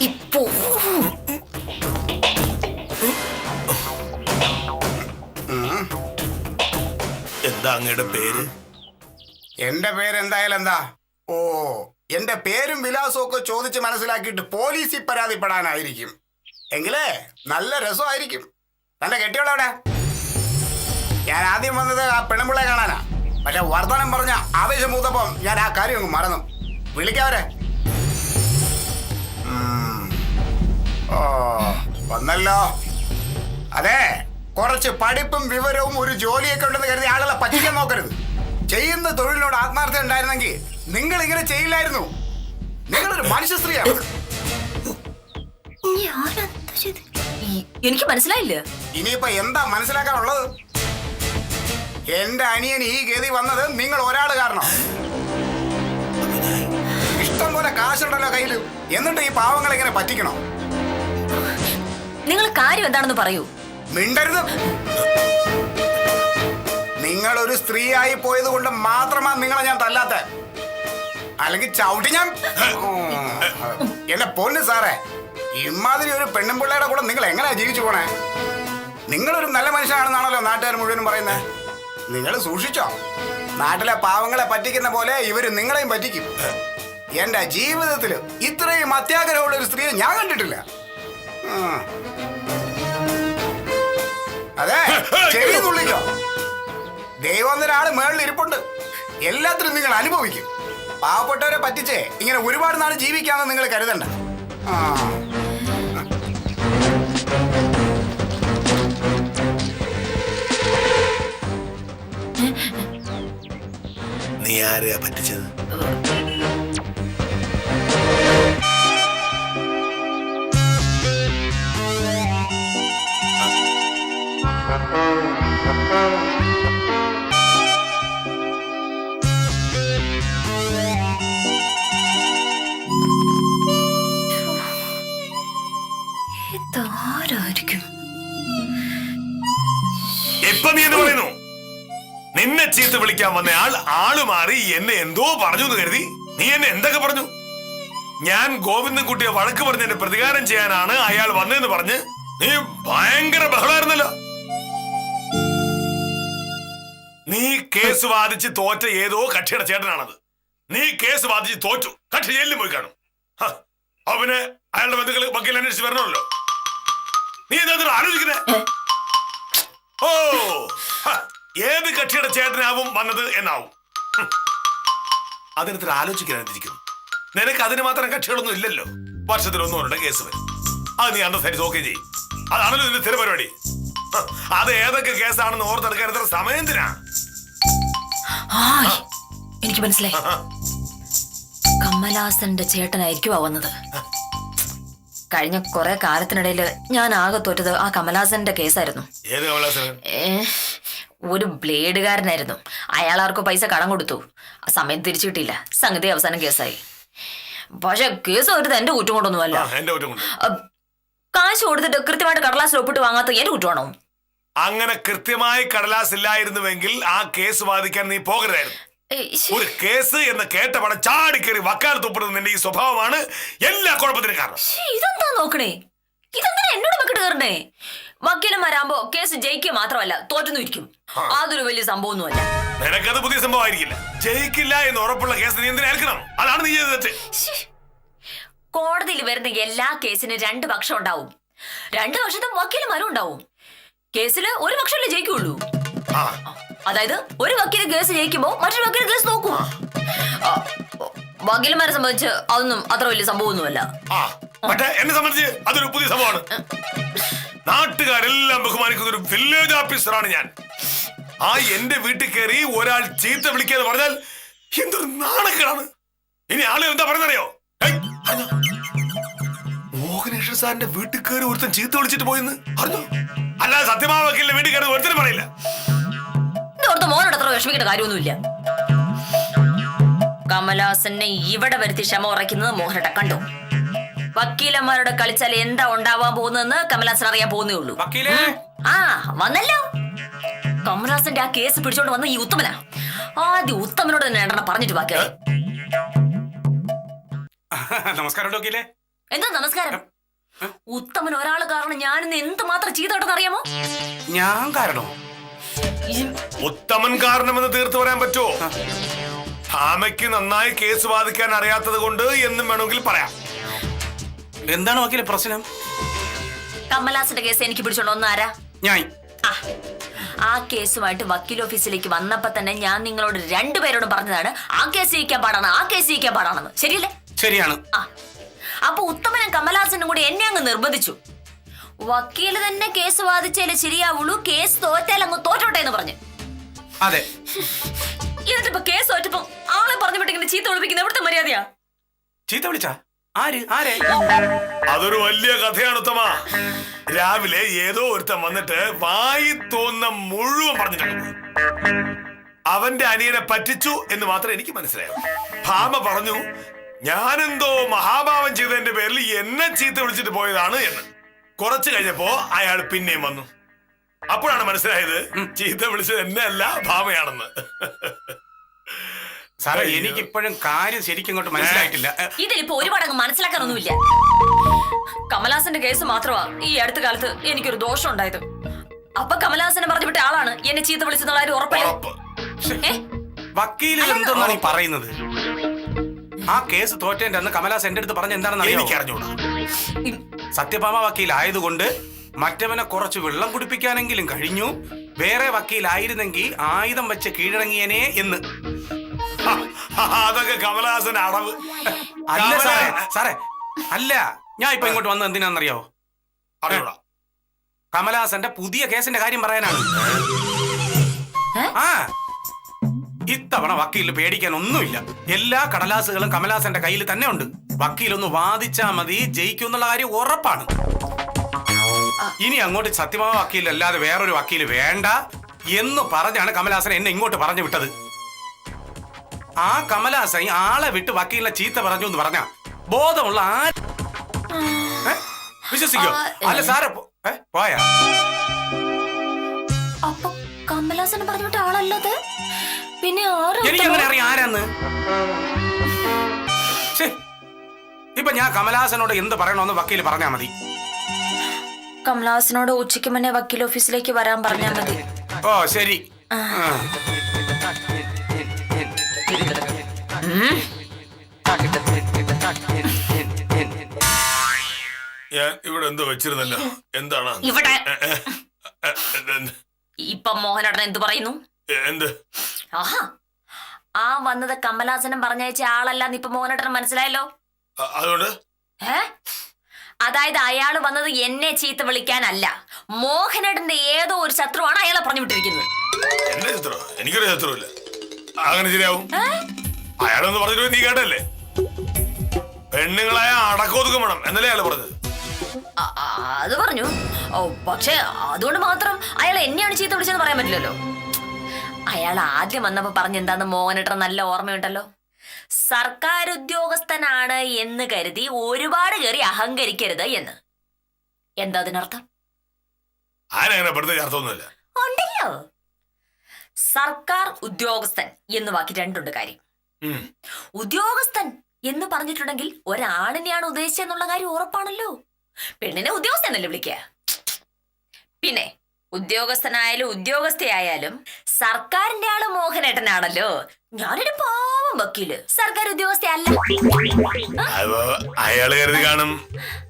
ഇപ്പോ എന്താ അങ്ങയുടെ പേര്? എന്റെ പേരെന്തായാലും എന്താ? ഓ, എന്റെ പേരും വിലാസവും ഒക്കെ ചോദിച്ച് മനസ്സിലാക്കിയിട്ട് പോലീസിൽ പരാതിപ്പെടാനായിരിക്കും. എങ്കിലേ നല്ല രസമായിരിക്കും. തന്റെ കെട്ടിയോളവിടെ? ഞാൻ ആദ്യം വന്നത് ആ പെണ്ണുമ്പിളെ കാണാനാ. പക്ഷെ വർത്തമാനം പറഞ്ഞ ആവേശം മൂത്തപ്പം ഞാൻ ആ കാര്യം അങ്ങ് മറന്നു. വിളിക്കാവരെ. ഓ, വന്നല്ലോ. അതെ, കുറച്ച് പഠിപ്പും വിവരവും ഒരു ജോലിയൊക്കെ ഉണ്ടെന്ന് കരുതി ആളുകളെ പറ്റിക്കാൻ നോക്കരുത്. ചെയ്യുന്ന തൊഴിലിനോട് ആത്മാർത്ഥത ഉണ്ടായിരുന്നെങ്കിൽ നിങ്ങൾ ഇങ്ങനെ ചെയ്യില്ലായിരുന്നു. നിങ്ങളൊരു മനുഷ്യ സ്ത്രീയാണ്. എനിക്ക് മനസ്സിലായില്ല. ഇനിയിപ്പോ എന്താ മനസ്സിലാക്കാനുള്ളത്? എന്റെ അനിയൻ ഈ ഗതി വന്നത് നിങ്ങൾ ഒരാൾ കാരണം. ഇഷ്ടം പോലെ കാശുണ്ടല്ലോ കയ്യില്, എന്നിട്ട് ഈ പാവങ്ങളെ ഇങ്ങനെ പറ്റിക്കണോ? നിങ്ങൾ കാര്യം എന്താണെന്ന് പറയൂ. മിണ്ടരുത്. നിങ്ങൾ ഒരു സ്ത്രീയായി പോയത് കൊണ്ട് മാത്രമാണ് നിങ്ങളെ ഞാൻ തല്ലാത്ത. അല്ലെങ്കിൽ ചവിട്ടി ഞാൻ. എന്റെ പൊന്ന് സാറേ, ഇമാതിരി ഒരു പെണ്ണുമ്പിള്ളയുടെ കൂടെ നിങ്ങൾ എങ്ങനെയാ ജീവിച്ചു പോണേ? നിങ്ങളൊരു നല്ല മനുഷ്യനാണെന്നാണല്ലോ നാട്ടുകാർ മുഴുവനും പറയുന്നത്. നിങ്ങൾ സൂക്ഷിച്ചോ. നാട്ടിലെ പാവങ്ങളെ പറ്റിക്കുന്ന പോലെ ഇവര് നിങ്ങളെയും പറ്റിക്കും. എന്റെ ജീവിതത്തിൽ ഇത്രയും അത്യാഗ്രഹമുള്ള ഒരു സ്ത്രീയെ ഞാൻ കണ്ടിട്ടില്ല. അതെ, ചെറിയ തുള്ളിക്കോ. ദൈവം എന്നൊരാള് മേളിൽ ഇരിപ്പുണ്ട്. എല്ലാത്തിനും നിങ്ങൾ അനുഭവിക്കും. പാവപ്പെട്ടവരെ പറ്റിച്ചേ ഇങ്ങനെ ഒരുപാട് നാൾ ജീവിക്കാമെന്ന് നിങ്ങൾ കരുതണ്ട. നീ ആരെയാ പറ്റിച്ചത്? ഇതാരായിരിക്കും? ഇപ്പൊ നീ എന്ന് പറയുന്നു? നിന്നെ ചീത്ത വിളിക്കാൻ വന്ന ആള് മാറി എന്നെ എന്തോ പറഞ്ഞു എന്ന് കരുതി നീ എന്നെ എന്തൊക്കെ പറഞ്ഞു? ഞാൻ ഗോവിന്ദൻകുട്ടിയെ വഴക്ക് പറഞ്ഞ് എന്നെ പ്രതികാരം ചെയ്യാനാണ് അയാൾ വന്നതെന്ന് പറഞ്ഞ് നീ ഭയങ്കര ബഹളമായിരുന്നല്ലോ. നീ കേസ് വാദിച്ച് തോറ്റ ഏതോ കക്ഷിയുടെ ചേട്ടനാണത്. നീ കേസ് വാദിച്ച് തോറ്റു, കക്ഷി ജയിലിൽ പോയി കാണും. അവന് അയാളുടെ ബന്ധുക്കൾ വക്കീൽ അന്വേഷിച്ച് വരണമല്ലോ. നീ എന്താ ആലോചിക്കുന്നേ? ഓ, ഏത് കക്ഷിയുടെ ചേട്ടനാവും വന്നത് എന്നാവും. അതിനത്ര ആലോചിക്കാനിരിക്കുന്നു. നിനക്ക് അതിന് മാത്രം കക്ഷികളൊന്നും ഇല്ലല്ലോ. വർഷത്തിലൊന്നുണ്ട് കേസ് വരും. അത് നീ അന്ന് സരി നോക്കുകയും ചെയ്യും. അതാണല്ലോ നിന്റെ സ്ഥിര പരിപാടി. അത് ഏതൊക്കെ കേസാണെന്ന് ഓർത്തെടുക്കാൻ എത്ര സമയം എന്തിനാ? എനിക്ക് മനസ്സിലായി. കമലഹാസന്റെ ചേട്ടനായിരിക്കും വന്നത്. കഴിഞ്ഞ കുറെ കാലത്തിനിടയിൽ ഞാൻ ആകെ തോറ്റത് ആ കമലഹാസന്റെ കേസായിരുന്നു. ഏത് കമലഹാസൻ? ഒരു ബ്ലേഡുകാരനായിരുന്നു. അയാൾ ആർക്കോ പൈസ കടം കൊടുത്തു. ആ സമയം തിരിച്ചു കിട്ടിയില്ല. സംഗതി അവസാനം കേസായി. പക്ഷെ കേസ് വരുന്നത് എന്റെ കുറ്റം കൊണ്ടൊന്നുമല്ല. കാശ് കൊടുത്തിട്ട് കൃത്യമായിട്ട് കടലാസിൽ ഒപ്പിട്ട് വാങ്ങാത്ത എന്റെ കുറ്റമാണോ? അങ്ങനെ കൃത്യമായി കടലാസ് ഇല്ലായിരുന്നുവെങ്കിൽ ആ കേസ് വാദിക്കാൻ നീ പോകരുതായിരുന്നു. ഒരു കേസ് എന്ന് കേട്ടപട ചാടിക്കേറി വക്കാലത്ത് ഒപ്പിടുന്ന നിന്റെ ഈ സ്വഭാവമാണ് എല്ലാ കുഴപ്പത്തിനും കാരണം. ഇതെന്താ നോക്കണേ? ഇതെന്തിനാ എന്നോട് വെക്കിട്ട് കയറണേ? വക്കീലന്മാരാകുമ്പോ കേസ് ജയിക്കുക മാത്രമല്ല തോറ്റുന്നു ഇരിക്കും. അതൊരു വലിയ സംഭവമൊന്നുമല്ല. നിനക്കത് പുതിയ സംഭവമായിരിക്കില്ല. ജയിക്കില്ല എന്ന് ഉറപ്പുള്ള കേസ് നീ എന്തിനാ ഏൽക്കണം? അതാണ് നീ ചെയ്തത് തെറ്റ്. കോടതിയിൽ വരുന്ന എല്ലാ കേസിനും 2 പക്ഷം ഉണ്ടാവും. 2 പക്ഷത്തും വക്കീലന്മാരും ഉണ്ടാവും. കേസില് ഒരു പക്ഷമല്ലേ ജയിക്കുള്ളൂ. ആ, അതായത് ഒരു വക്കീല് കേസ് ജയിക്കുമ്പോ മറ്റൊരു വക്കീല് കേസ് നോക്കും. വക്കീലന്മാരെ സംബന്ധിച്ച് അതൊന്നും അത്ര വലിയ സംഭവമൊന്നുമല്ല. ആ, പക്ഷേ എന്നെ സംബന്ധിച്ച് അതൊരു പുതിയ സംഭവമാണ്. നാട്ടുകാരെല്ലാം ബഹുമാനിക്കുന്ന ഒരു വില്ലേജ് ഓഫീസറാണ് ഞാൻ. ആ എന്റെ വീട്ടിൽ കയറി ഒരാൾ ചീത്ത വിളിക്കാന്ന് പറഞ്ഞാൽ എന്തൊരു നാണക്കേടാണ്. ഇനി ആള് എന്താ പറയുന്നറിയോ? മോഹനേശ്വർ സാറിന്റെ വീട്ടിൽ കയറി ഒരുത്തൻ ചീത്ത വിളിച്ചിട്ട് പോയിന്ന് അറിഞ്ഞു. അല്ലാതെ സത്യമായ വക്കീലിന്റെ വീട്ടിൽ കയറി ഒരുത്തനും പറയില്ല. ഇതോർത്ത് മോനോട് അത്ര വിഷമിക്കേണ്ട കാര്യമൊന്നുമില്ല. കമലഹാസനെ ഇവിടെ വരുത്തി ക്ഷമ ഉറയ്ക്കുന്നത് മോഹനേട്ട കണ്ടു. വക്കീലന്മാരോട് കളിച്ചാൽ എന്താ ഉണ്ടാവാൻ പോകുന്നതെന്ന് കമലഹാസൻ അറിയാൻ പോകുന്നേ ഉള്ളൂ. ആ വന്നല്ലോ. കമലഹാസന്റെ ആ കേസ് പിടിച്ചോണ്ട് വന്ന ഈ ഉത്തമനാ. ആദ്യം ഉത്തമനോട് തന്നെ രണ്ടെണ്ണം പറഞ്ഞിട്ട് ബാക്കി. നമസ്കാരം ഡോക്കിയിലെ. എന്താ നമസ്കാരം? ഉത്തമൻ ഒരാള് കാരണം ഞാനിന്ന് എന്തുമാത്രം ചെയ്തോട്ടെന്ന് അറിയാമോ? ഞാൻ കാരണോ? ഉത്തമൻ കാരണമെന്ന് തീർത്ത് പറയാൻ പറ്റുമോ? ഭാമയ്ക്ക് നന്നായി കേസ് വാദിക്കാൻ അറിയാത്തത് കൊണ്ട് എന്നും വേണമെങ്കിൽ പറയാം. എന്താണ് വക്കീലെ പ്രശ്നം? കമലഹാസന്റെ കേസ് എനിക്ക് പിടിച്ചോണ്ട് വന്ന ആരാ? ഞാൻ. ആ കേസുമായിട്ട് വക്കീൽ ഓഫീസിലേക്ക് വന്നപ്പോ തന്നെ ഞാൻ നിങ്ങളോട് 2 പേരോടും പറഞ്ഞതാണ് ആ കേസ് ജയിക്കാൻ പാടാണ്, ആ കേസ് ജയിക്കാൻ പാടാണെന്ന്. ശരിയല്ലേ? ശരിയാണ്. അപ്പൊ ഉത്തമനും കമലഹാസനും കൂടി എന്നെ അങ്ങ് നിർബന്ധിച്ചു. വക്കീല് തന്നെ കേസ് വാദിച്ചാലേ ശരിയാവുള്ളൂ, കേസ് തോറ്റാൽ അങ്ങ് തോറ്റോട്ടെ എന്ന് പറഞ്ഞു. അതെ. എന്നിട്ടിപ്പോ കേസ് തോറ്റപ്പോ ആളെ പറഞ്ഞു വിട്ടിങ്ങനെ ചീത്ത ഒളിപ്പിക്കുന്ന എവിടുത്തെ മര്യാദയാ? ചീത്ത വിളിച്ചാ? ആര്? ആരെ? അതൊരു വലിയ കഥയാണ് ഉത്തമ. രാവിലെ ഏതോ ഒരുത്തൻ വന്നിട്ട് വായി തോന്നുന്ന മുഴുവൻ പറഞ്ഞിട്ടുണ്ട്. അവന്റെ അനിയനെ പറ്റിച്ചു എന്ന് മാത്രം എനിക്ക് മനസ്സിലായോ. ഭാമ പറഞ്ഞു ഞാനെന്തോ മഹാഭാവം ചെയ്തതിന്റെ പേരിൽ എന്നെ ചീത്ത വിളിച്ചിട്ട് പോയതാണ് എന്ന്. കുറച്ചു കഴിഞ്ഞപ്പോ അയാൾ പിന്നെയും വന്നു. അപ്പോഴാണ് മനസ്സിലായത് ചീത്ത വിളിച്ചത് എന്നെ അല്ല ഭാമയാണെന്ന്. സാറേ എനിക്കിപ്പോഴും കാര്യം ശരിക്കും ഇങ്ങോട്ട് മനസ്സിലായിട്ടില്ല. ഇതിലിപ്പോ ഒരുപാട് അങ്ങ് മനസ്സിലാക്കാനൊന്നുമില്ല. കമലഹാസന്റെ കേസ് മാത്രമാ ഈ അടുത്ത കാലത്ത് എനിക്കൊരു ദോഷം ഉണ്ടായത്. അപ്പൊ കമലഹാസനെ പറഞ്ഞു വിട്ട ആളാണ് എന്നെ ചീത്ത വിളിച്ചെന്നുള്ള കാര്യം ഉറപ്പായി. വക്കീലിൽ എന്തെന്നാണ് ഈ പറയുന്നത്? ആ കേസ് തോറ്റേന്റെ അന്ന് കമലഹാസൻ എന്റെ അടുത്ത് പറഞ്ഞ എന്താണെന്ന് എനിക്ക് അറിഞ്ഞൂടാ. സത്യഭാമ വക്കീലായതുകൊണ്ട് മറ്റവനെ കുറച്ച് വെള്ളം കുടിപ്പിക്കാനെങ്കിലും കഴിഞ്ഞു, വേറെ വക്കീലായിരുന്നെങ്കിൽ ആയുധം വെച്ച് കീഴടങ്ങിയനെ എന്ന്. അതൊക്കെ കമലഹാസൻ അടവ്. അല്ല സാറേ, സാറേ അല്ല, ഞാൻ ഇപ്പൊ ഇങ്ങോട്ട് വന്നത് എന്തിനാണെന്നറിയാവോ? അറിയൂടാ. കമലഹാസന്റെ പുതിയ കേസിന്റെ കാര്യം പറയാനാണ്. ആ ഇത്തവണ വക്കീലിന് പേടിക്കാൻ ഒന്നുമില്ല. എല്ലാ കടലാസുകളും കമലഹാസന്റെ കയ്യിൽ തന്നെ ഉണ്ട്. വക്കീലൊന്ന് വാദിച്ചാ മതി, ജയിക്കുന്നുള്ള കാര്യം ഉറപ്പാണ്. ഇനി അങ്ങോട്ട് സത്യമായ വക്കീലല്ലാതെ വേറൊരു വക്കീല് വേണ്ട എന്ന് പറഞ്ഞാണ് കമലഹാസൻ എന്നെ ഇങ്ങോട്ട് പറഞ്ഞു വിട്ടത്. ആ കമലഹാസൻ ആളെ വിട്ട് വക്കീലിനെ ചീത്ത പറഞ്ഞു എന്ന് പറഞ്ഞ ബോധമുള്ള വിശ്വസിക്കോ? അല്ല സാറ് പോയാ? അപ്പൊ കമലഹാസനെ പറഞ്ഞു വിട്ട ആളല്ലത് പിന്നെ എനിക്ക് എങ്ങനെ അറിയാം ആരാന്ന്? ഇപ്പൊ ഞാൻ കമലഹാസനോട് എന്ത് പറയണമെന്ന് വക്കീല് പറഞ്ഞാ മതി. കമലഹാസനോട് ഉച്ചയ്ക്ക് മുന്നേ വക്കീൽ ഓഫീസിലേക്ക് വരാൻ പറഞ്ഞാൽ മതി. ഓ ശരി. ഞാൻ ഇവിടെ എന്തോ വെച്ചിരുന്നല്ലോ. എന്താണ് ഇവിടെ ഇപ്പൊ മോഹനേട്ടൻ എന്ത് പറയുന്നു? എന്ത്? ആഹാ, ആ വന്നത് കമലഹാസനം പറഞ്ഞയച്ച ആളല്ലാന്ന് ഇപ്പൊ മോഹനേട്ടന് മനസ്സിലായല്ലോ. അതുകൊണ്ട് അതായത് അയാള് വന്നത് എന്നെ ചീത്ത വിളിക്കാനല്ല, മോഹനേട്ടന്റെ ഏതോ ഒരു ശത്രുവാണ് അയാളെ പറഞ്ഞു വിട്ടിരിക്കുന്നത്. എന്റെ ശത്രു? എനിക്കൊരു ശത്രുവില്ല. അങ്ങനെ ശരിയാവും? അയാളൊന്ന് പറഞ്ഞിട്ട് നീ കേട്ടല്ലേ? പെണ്ണുങ്ങളായ അടക്കോതുക്കം വേണം എന്നല്ലേ അയാൾ പറഞ്ഞത്? അത് പറഞ്ഞു. പക്ഷെ അതുകൊണ്ട് മാത്രം അയാൾ എന്നെയാണ് ചീത്ത വിളിച്ചെന്ന് പറയാൻ പറ്റില്ലല്ലോ. അയാൾ ആദ്യം വന്നപ്പോ പറഞ്ഞെന്താന്ന് മോഹനേട്ടൻ നല്ല ഓർമ്മയുണ്ടല്ലോ. സർക്കാർ ഉദ്യോഗസ്ഥനാണ് എന്ന് കരുതി ഒരുപാട് കയറി അഹങ്കരിക്കരുത് എന്ന്. എന്താ അതിനർത്ഥം? ആരങ്ങനെ പെടുത്ത അർത്ഥമൊന്നുമില്ല. ഉണ്ടല്ലോ. സർക്കാർ ഉദ്യോഗസ്ഥൻ എന്ന് വാക്കി 2 ഉണ്ട് കാര്യം. ഉദ്യോഗസ്ഥൻ എന്ന് പറഞ്ഞിട്ടുണ്ടെങ്കിൽ ഒരാണിനെയാണ് ഉദ്ദേശിച്ചെന്നുള്ള കാര്യം ഉറപ്പാണല്ലോ. പെണ്ണിനെ ഉദ്യോഗസ്ഥനല്ലേ വിളിക്കുക. പിന്നെ ഉദ്യോഗസ്ഥനായാലും ഉദ്യോഗസ്ഥയായാലും സർക്കാരിന്റെ ആള് മോഹനേട്ടനാണല്ലോ. ഞാനൊരു പാവം വക്കീല്, സർക്കാർ ഉദ്യോഗസ്ഥയല്ല. അപ്പൊ അയാള് കരുതി കാണും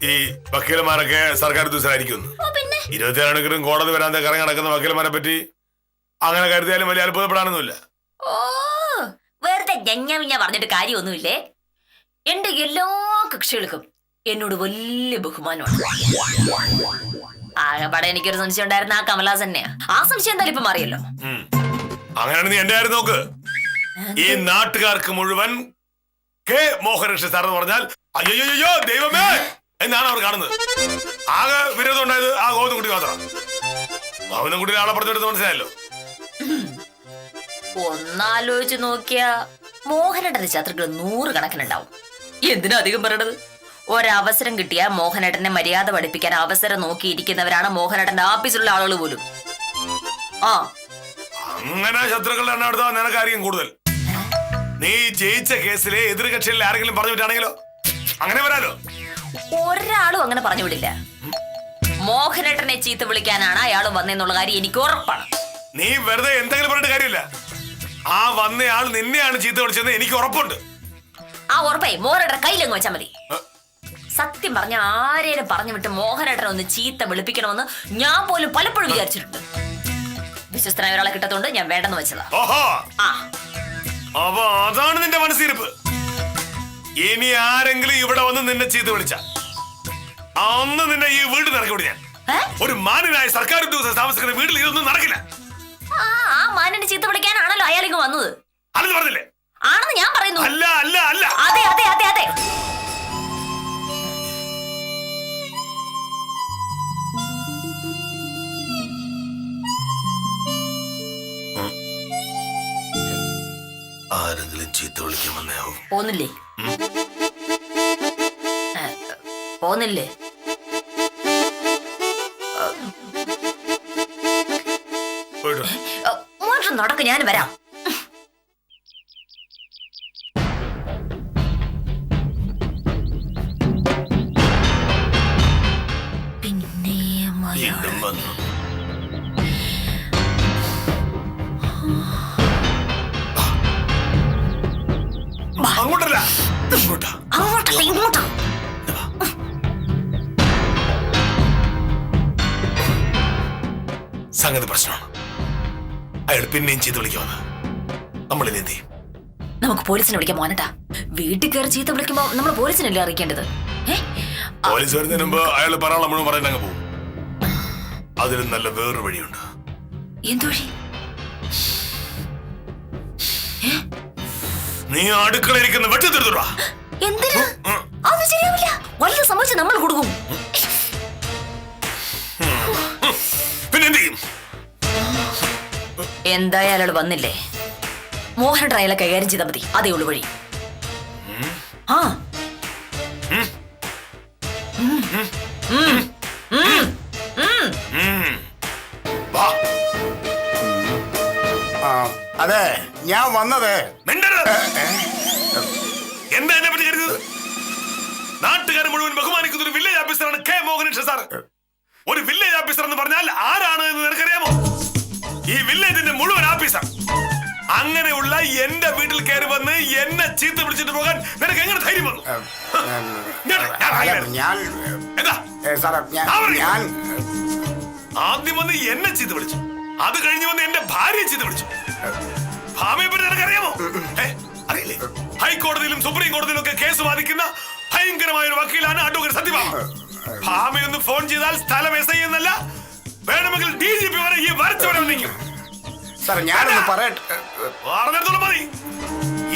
ഈ വക്കീലന്മാരൊക്കെ സർക്കാർ ഉദ്യോഗസ്ഥരായിരിക്കും. പിന്നെ 24 മണിക്കൂറും കോടതി വരാതെ കറങ്ങി നടക്കുന്ന വക്കീലന്മാരെ പറ്റി അങ്ങനെ കരുതിയാലും വലിയ അത്ഭുതപ്പെടാനൊന്നുമില്ല. ഓ, വെറുതെ ഞഞ്ഞ പറഞ്ഞിട്ട് കാര്യമൊന്നുമില്ലേ. എന്റെ എല്ലാ കക്ഷികൾക്കും എന്നോട് വലിയ ബഹുമാനമാണ്. ആകെപ്പാടെ എനിക്കൊരു സംശയം ഉണ്ടായിരുന്ന ആ കമലാസ് തന്നെയാ. ആ സംശയം എന്തായാലും ഇപ്പൊ മാറിയല്ലോ. അങ്ങനെയാണ് നീ എന്റെ കാര്യം നോക്ക്. ഈ നാട്ടുകാർക്ക് മുഴുവൻ കെ മോഹനകൃഷ്ണൻ സാർ എന്ന് പറഞ്ഞാൽ അയ്യോ ദൈവമേ എന്നാണ് അവർ കാണുന്നത്. ആകെ വിരോധം ഉണ്ടായത് ആ ഗോവിന്ദൻകുട്ടി മാത്രം. ഗോവിന്ദൻകുട്ടി ആളെ പറഞ്ഞെടുത്ത് മനസ്സിലായല്ലോ. ഒന്നാലോചിച്ച് നോക്കിയാ മോഹനേട്ടന്റെ ശത്രുക്കൾ 100 കണക്കിനുണ്ടാവും. എന്തിനാ അധികം പറയണത്? ഒരവസരം കിട്ടിയാ മോഹനേട്ടനെ മര്യാദ പഠിപ്പിക്കാൻ അവസരം നോക്കിയിരിക്കുന്നവരാണ് മോഹനേട്ടന്റെ ആഫീസിലുള്ള ആളുകൾ പോലും. ആ, അങ്ങനെ ശത്രുക്കളുടെ എണ്ണം എടുത്താൽ നിനക്കായിരിക്കും കൂടുതൽ. നീ ജയിച്ച കേസിലെ എതിർകക്ഷികളിൽ ആരെങ്കിലും പറഞ്ഞു വിട്ടാണെങ്കിലോ? അങ്ങനെ വരാലോ. ഒരാളും അങ്ങനെ പറഞ്ഞു വിടില്ല. മോഹനേട്ടനെ ചീത്ത വിളിക്കാനാണ് അയാൾ വന്നെന്നുള്ള കാര്യം എനിക്ക് ഉറപ്പാണ്. നീ വെറുതെ എന്തെങ്കിലും പറഞ്ഞിട്ട് കാര്യമില്ല. ആ വന്നയാൾ നിന്നെയാണ് ചീത്ത വിളിച്ചതെന്ന് എനിക്ക് ഉറപ്പുണ്ട്. ആ ഉറപ്പേ മോഹനേട്ടൻ കയ്യിലങ്ങ് വെച്ചാൽ മതി. സത്യം പറഞ്ഞ ആരേലും പറഞ്ഞു വിട്ട് മോഹനേട്ടനെ ഒന്ന് ചീത്ത വിളിപ്പിക്കണമെന്ന് ഞാൻ പോലും പലപ്പോഴും വിചാരിച്ചിട്ടുണ്ട്. വിശ്വസ്തനായ ഒരാളെ കിട്ടത്തോണ്ട് ഞാൻ വേണ്ടെന്ന് വെച്ചതാ. ഓഹോ, ആ, അപ്പൊ അതാണ് നിന്റെ മനസ്സിരിപ്പ്. ഇനി ആരെങ്കിലും ഇവിടെ വന്ന് നിന്നെ ചീത്ത വിളിച്ച അന്ന് നിന്നെ ഈ വീട് നടക്കൂടി. ഞാൻ ഒരു മാന്യനായ സർക്കാർ ഉദ്യോഗസ്ഥ താമസിക്കുന്ന വീട്ടിൽ ഇതൊന്നും നടക്കില്ല. ആ മാനിനെ ചീത്ത വിളിക്കാനാണല്ലോ അയാളിങ്ങ് വന്നത്. അല്ലെന്ന് പറഞ്ഞില്ലേ? ആണെന്ന് ഞാൻ പറയുന്നു. അല്ല അല്ല അല്ല. അതെ അതെ അതെ അതെ. ആരെങ്കിലും ചീത്ത വിളിക്കുമെന്നാവും. പോന്നില്ലേ? പോന്നില്ലേ? മോശം നടക്ക്, ഞാൻ വരാം. പിന്നെ വീണ്ടും വന്നു. അങ്ങോട്ടല്ല, ഇങ്ങോട്ടാ. അങ്ങോട്ടല്ല ഇങ്ങോട്ടാ. സംഗതി പ്രശ്നമാണ്. അയാൾ പിന്നെയും ചീത്ത വിളിക്കുമെന്ന് നമ്മളിനി എന്ത് ചെയ്യും? നമുക്ക് പോലീസിനെ വിളിക്കാം മോനട്ടാ. വീട്ടിൽ കയറി ചീത്ത വിളിക്കുമ്പോ നമ്മൾ പോലീസിനല്ലേ അറിയിക്കേണ്ടത്? പോലീസ് വരുന്നതിന് മുമ്പ് അയാൾ പറയാനുള്ള മുഴുവൻ പറയണ്ടങ്ങ് പോകും. അതിലും നല്ല വേറൊരു വഴിയുണ്ട്. എന്ത് വഴി? നീ അടുക്കളയിരിക്കുന്ന വെട്ടിത്തെടുത്തുടാ. എന്തിനാ? അത് ശരിയാവില്ല. വല്ല സംഭവിച്ച നമ്മൾ കൊടുക്കും. പിന്നെ എന്ത് ചെയ്യും? എന്തായാലും അയാൾ വന്നില്ലേ, മോഹനേട്ടൻ അയാളെ കൈകാര്യം ചെയ്താൽ മതി. അതേ ഉള്ളു വഴി. ആ, വാ. അതെ, ഞാൻ വന്നത് മിണ്ടരുത്. എന്താ എന്നെ പറ്റി കരുതുന്നത്? നാട്ടുകാർ മുഴുവൻ ബഹുമാനിക്കുന്ന ഒരു വില്ലേജ് ഓഫീസറാണ് കെ മോഹനകൃഷ്ണൻ സാർ. ഒരു വില്ലേജ് ഓഫീസർ എന്ന് പറഞ്ഞാൽ ആരാണ് എന്ന് നിനക്കറിയാമോ? ഈ വില്ലേജിന്റെ മുഴുവൻ ഓഫീസർ. അങ്ങനെയുള്ള എന്റെ വീട്ടിൽ കയറി വന്ന് എന്നെ ചീത്ത വിളിച്ചിട്ട് പോകാൻ നിനക്ക് എങ്ങനെ ധൈര്യം വന്നു? എന്താ ഞാൻ ആദ്യം വന്ന് എന്നെ ചീത്ത വിളിച്ചു, അത് കഴിഞ്ഞ് വന്ന് എന്റെ ഭാര്യയെ ചീത്ത വിളിച്ചു. ഭാമയെ പറ്റി നിനക്കറിയാമോ? അറിയില്ലേ? ഹൈക്കോടതിയിലും സുപ്രീം കോടതിയിലും ഒക്കെ കേസ് വാദിക്കുന്ന ഭയങ്കരമായ ഒരു വക്കീലാണ് അഡ്വക്കേറ്റ് സത്യഭാമ. ഭാമയൊന്ന് ഫോൺ ചെയ്താൽ സ്ഥലം എസ് ഐ എന്നല്ല, വേണമെങ്കിൽ DGP വരെ ഈ വരച്ചവരെ വന്നിരിക്കും. ഞാനൊന്ന് പറയട്ടെ. പറഞ്ഞിടത്തോളം മതി.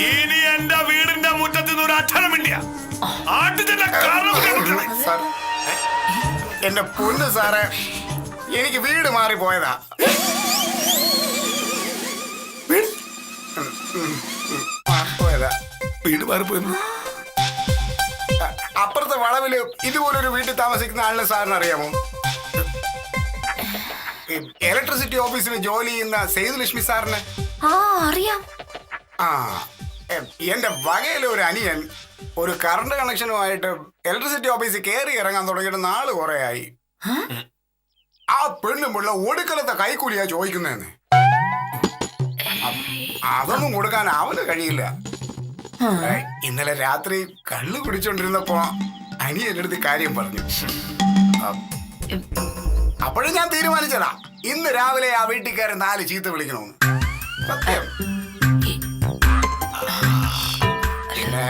ഇനി എന്റെ വീടിന്റെ മുറ്റത്ത് നിന്ന് ഒരു അക്ഷരമില്ല. എന്റെ പൊന്ന് സാറേ, എനിക്ക് വീട് മാറിപ്പോയതാ. വീട് മാറിപ്പോയെന്ന് അപ്പുറത്തെ വളവില് ഇതുപോലൊരു വീട്ടിൽ താമസിക്കുന്ന ആളിനെ സാറിന് അറിയാമോ? ഇലക്ട്രിസിറ്റി ഓഫീസിൽ ജോലി ചെയ്യുന്ന സേതുലക്ഷ്മി സാറിന്. ആ, അറിയാം. ആ, എന്റെ വകയിലെ ഒരു അനിയൻ ഒരു കറണ്ട് കണക്ഷനുമായിട്ട് ഇലക്ട്രിസിറ്റി ഓഫീസിൽ കയറി ഇറങ്ങാൻ തുടങ്ങിയിട്ട് നാള് കുറെ ആയി. ആ പെണ്ണുമുള്ള ഒടുക്കലത്തെ കൈക്കൂലിയാ ചോദിക്കുന്നതെന്ന്. അതൊന്നും കൊടുക്കാൻ അവന് കഴിയില്ല. ഇന്നലെ രാത്രി കള്ളു കുടിച്ചോണ്ടിരുന്നപ്പോ അനി എന്റെ അടുത്ത് കാര്യം പറഞ്ഞു. അപ്പോഴും ഞാൻ തീരുമാനിച്ചതാ, ഇന്ന് രാവിലെ ആ വീട്ടിൽ 4 ചീത്ത വിളിക്കണമെന്ന്. സത്യം. പിന്നെ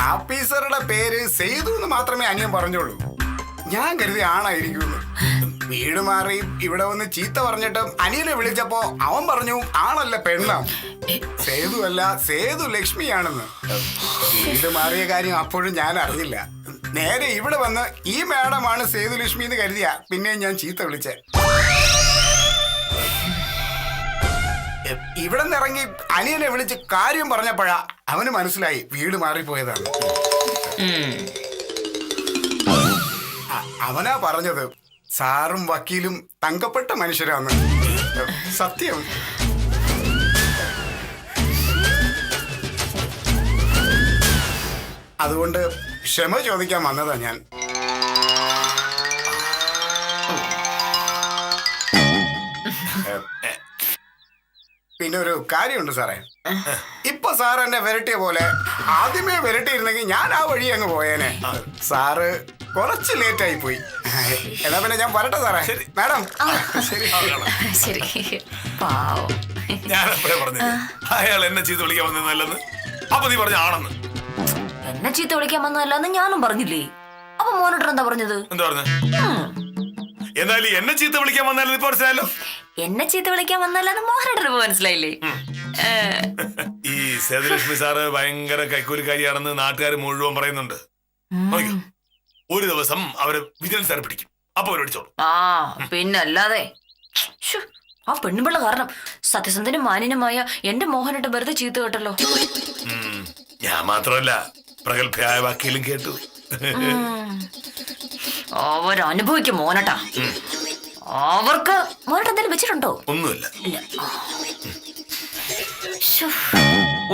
ആഫീസറുടെ പേര് സെയ്തു എന്ന് മാത്രമേ അനിയൻ പറഞ്ഞോളൂ. ഞാൻ കരുതി ആണായിരിക്കുമെന്ന്. വീട് മാറി ഇവിടെ വന്ന് ചീത്ത പറഞ്ഞിട്ട് അനിയനെ വിളിച്ചപ്പോ അവൻ പറഞ്ഞു ആണല്ല പെണ്ണ, സേതു അല്ല സേതു ലക്ഷ്മിയാണെന്ന്. വീട് മാറിയ കാര്യം അപ്പോഴും ഞാൻ അറിഞ്ഞില്ല. നേരെ ഇവിടെ വന്ന് ഈ മാഡമാണ് സേതു ലക്ഷ്മി എന്ന് കരുതിയ പിന്നെ ഞാൻ ചീത്ത വിളിച്ചേ. ഇവിടെ നിന്ന് ഇറങ്ങി അനിയനെ വിളിച്ച് കാര്യം പറഞ്ഞപ്പോഴാ അവന് മനസ്സിലായി വീട് മാറിപ്പോയതാണ്. അവനാ പറഞ്ഞത് സാറും വക്കീലും തങ്കപ്പെട്ട മനുഷ്യരാണ്. സത്യം. അതുകൊണ്ട് ക്ഷമ ചോദിക്കാൻ വന്നതാ ഞാൻ. പിന്നെ ഒരു കാര്യമുണ്ട് സാറേ. ഇപ്പൊ സാർ എന്നെ വിരട്ടിയ പോലെ ആദ്യമേ വിരട്ടിയിരുന്നെങ്കിൽ ഞാൻ ആ വഴി അങ്ങ് പോയേനെ. സാറ് കുറച്ച് ലേറ്റ് ആയി പോയി. എന്നാ പിന്നെ ഞാൻ വരട്ടെ സാറേ. മാഡം ശരി. ശരി. പാവം. ഞാൻ എപ്പോഴേ പറഞ്ഞില്ലേ അയാൾ എന്നെ ചീത്ത വിളിക്കാൻ വന്നതല്ലെന്ന്. അപ്പൊ നീ പറഞ്ഞ ആണെന്ന്. എന്നെ ചീത്ത വിളിക്കാൻ വന്നതല്ലെന്ന് ഞാനും പറഞ്ഞില്ലേ. അപ്പൊ മോനോട്ടർ എന്താ പറഞ്ഞത്? എന്താ പറഞ്ഞ? എന്നാലും എന്നെ ചീത്ത വിളിക്കാൻ വന്നാലും ഇപ്പൊ മനസ്സിലായല്ലോ. എന്നെ ചീത്ത വിളിക്കാൻ വന്നല്ലെന്ന് മോഹനോട്ടർ മനസ്സിലായില്ലേ? ഈ സേതുലക്ഷ്മി സാറ് ഭയങ്കര കൈക്കൂലിക്കാരിയാണെന്ന് നാട്ടുകാർ മുഴുവൻ പറയുന്നുണ്ട്. നോക്കിക്കോ, ഒരു ദിവസം അവര് വിജിലൻസ് സാറ് പിടിക്കും. അപ്പൊ അവരോടിച്ചോളൂ. ആ പിന്നല്ലാതെ. ശ്ശോ, ആ പെണ്ണുപിള്ള കാരണം സത്യസന്ധനും മാന്യനുമായ എന്റെ മോഹനോട്ട് വെറുതെ ചീത്ത കേട്ടല്ലോ. ഞാൻ മാത്രമല്ല പ്രഗത്ഭയായ വക്കീലും കേട്ടു. അവരനുഭവിക്കും മോനട്ടാ. അവർക്ക് മോനട്ട് എന്തെങ്കിലും വെച്ചിട്ടുണ്ടോ? ഒന്നുമില്ല. ഇല്ല.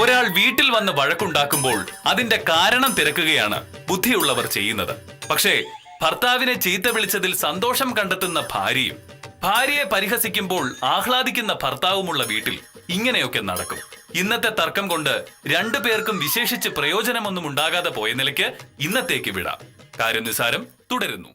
ഒരാൾ വീട്ടിൽ വന്ന് വഴക്കുണ്ടാക്കുമ്പോൾ അതിന്റെ കാരണം തിരക്കുകയാണ് ബുദ്ധിയുള്ളവർ ചെയ്യുന്നത്. പക്ഷേ ഭർത്താവിനെ ചീത്ത വിളിച്ചതിൽ സന്തോഷം കണ്ടെത്തുന്ന ഭാര്യയും ഭാര്യയെ പരിഹസിക്കുമ്പോൾ ആഹ്ലാദിക്കുന്ന ഭർത്താവുമുള്ള വീട്ടിൽ ഇങ്ങനെയൊക്കെ നടക്കും. ഇന്നത്തെ തർക്കം കൊണ്ട് 2 പേർക്കും വിശേഷിച്ച് പ്രയോജനമൊന്നും ഉണ്ടാകാതെ പോയ നിലയ്ക്ക് ഇന്നത്തേക്ക് വിടാം. കാര്യം നിസാരം തുടരുന്നു.